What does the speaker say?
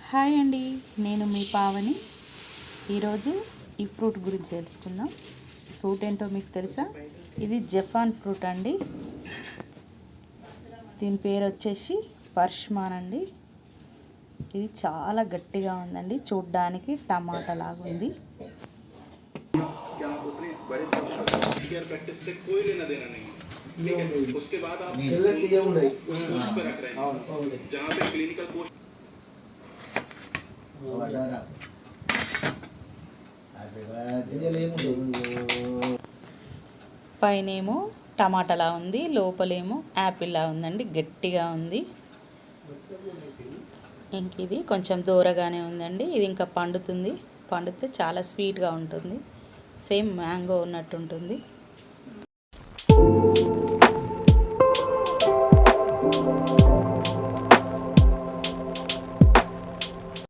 Hi అండి, నేను మీ పావని. ఈరోజు ఈ ఫ్రూట్ గురించి తెలుసుకుందాం. ఫ్రూట్ ఏంటో మీకు తెలుసా? ఇది జపాన్ ఫ్రూట్ అండి. దీని పేరు వచ్చేసి పర్ష్మాన్ అండి. ఇది చాలా గట్టిగా ఉందండి, చూడ్డానికి టమాటా లాగా ఉంది. పైనేమో టమాటాలా ఉంది, లోపలేమో యాపిల్లా ఉందండి, గట్టిగా ఉంది. ఇంక ఇది కొంచెం దూరగానే ఉందండి. ఇది ఇంకా పండుతుంది, పండితే చాలా స్వీట్గా ఉంటుంది. సేమ్ మ్యాంగో ఉన్నట్టు ఉంటుంది.